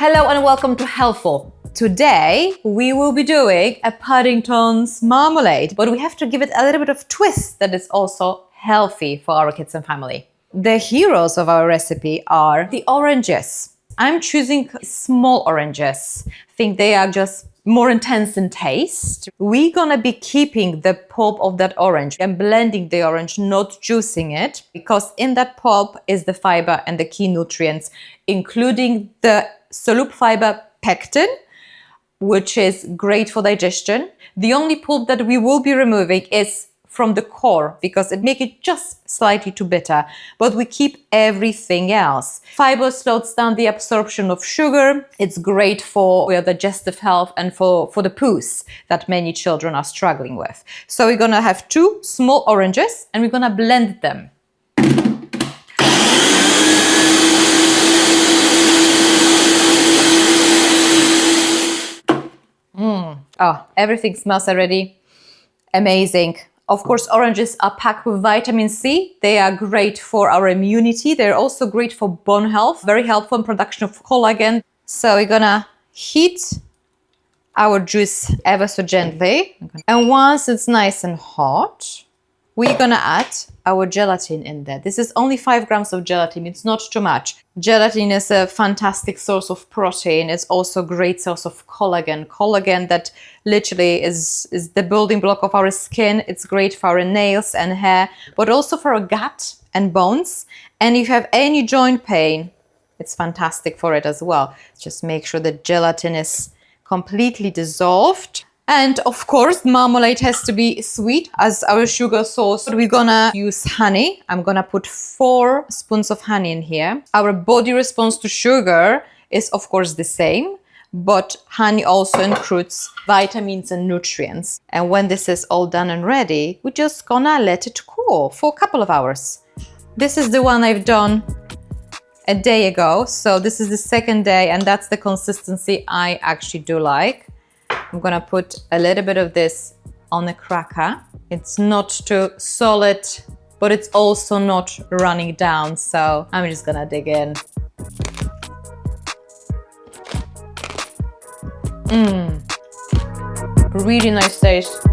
Hello and welcome to Healthful. Today we will be doing a Paddington's marmalade, but we have to give it a little bit of twist that is also healthy for our kids and family. The heroes of our recipe are the oranges. I'm choosing small oranges. I think they are just more intense in taste. We're gonna be keeping the pulp of that orange and blending the orange, not juicing it, because in that pulp is the fiber and the key nutrients, including the soluble fiber pectin, which is great for digestion. The only pulp that we will be removing is from the core because it makes it just slightly too bitter, but we keep everything else. Fiber slows down the absorption of sugar. It's great for your digestive health and for the poos that many children are struggling with. So we're gonna have 2 small oranges and we're gonna blend them. Oh, everything smells already amazing. Of course, oranges are packed with vitamin C. They are great for our immunity. They're also great for bone health, very helpful in production of collagen. So we're gonna heat our juice ever so gently. And once it's nice and hot, we're gonna add our gelatin in there. This is only 5 grams of gelatin. It's not too much. Gelatin is a fantastic source of protein. It's also a great source of collagen. Collagen that literally is the building block of our skin. It's great for our nails and hair, but also for our gut and bones. And if you have any joint pain, it's fantastic for it as well. Just make sure the gelatin is completely dissolved. And of course, marmalade has to be sweet as our sugar source. We're gonna use honey. I'm gonna put 4 spoons of honey in here. Our body response to sugar is of course the same, but honey also includes vitamins and nutrients. And when this is all done and ready, we're just gonna let it cool for a couple of hours. This is the one I've done a day ago. So this is the second day and that's the consistency I actually do like. I'm gonna put a little bit of this on a cracker. It's not too solid, but it's also not running down. So I'm just gonna dig in. Really nice taste.